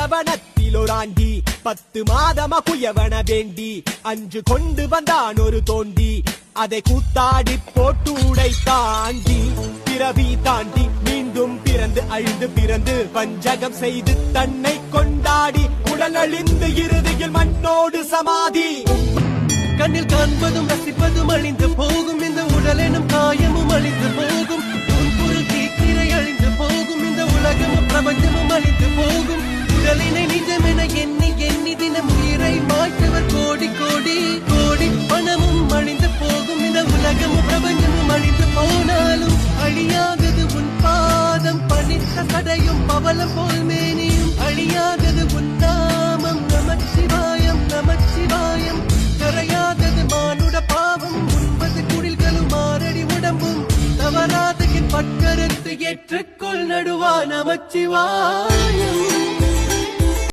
நந்தவனத்தில் ஒரு ஆண்டி 10 மாதமா குயவன வேண்டி 5 கொண்டு வந்தான் ஒரு தோண்டி அதை கூத்தாடி போட்டு உடைத்தாண்டி பிறவி தாண்டி மீண்டும் பிறந்து அழிந்து பிறந்து பஞ்சகம் செய்து தன்னை கொண்டாடி உடல் அழிந்து இறுதியில் மண்ணோடு சமாதி. கண்ணில் காண்பதும் ரசிப்பதும் அழிந்து போகும் இந்த உடல் எனும் காயமும் அழிந்து போகும் பொருள் தீக்கிரை அழிந்து போகும் இந்த உலகமும் பிரபஞ்சமும் அழிந்து போகும் உடலினை நிஜமென எண்ணி எண்ணி தினம் உயிரை மாற்றுவர் கோடி கோடி கோடி பணமும் அழிந்து போகும் இந்த உலகமும் பிரபஞ்சமும் அழிந்து போனாலும் அழியாதது உன் பாதம் பணித்த சடையும் பவளம் போல் மேனியும் அழியாதது உன் நாமம் நமச்சிவாயம் நமச்சிவாயம் கரையாதது மானுட பாவம் 9 குடில்களும் மாரடி உடம்பும் தவறாத பட்கருத்து ஏற்றுக்கொள் நடுவா நமச்சிவாயம்.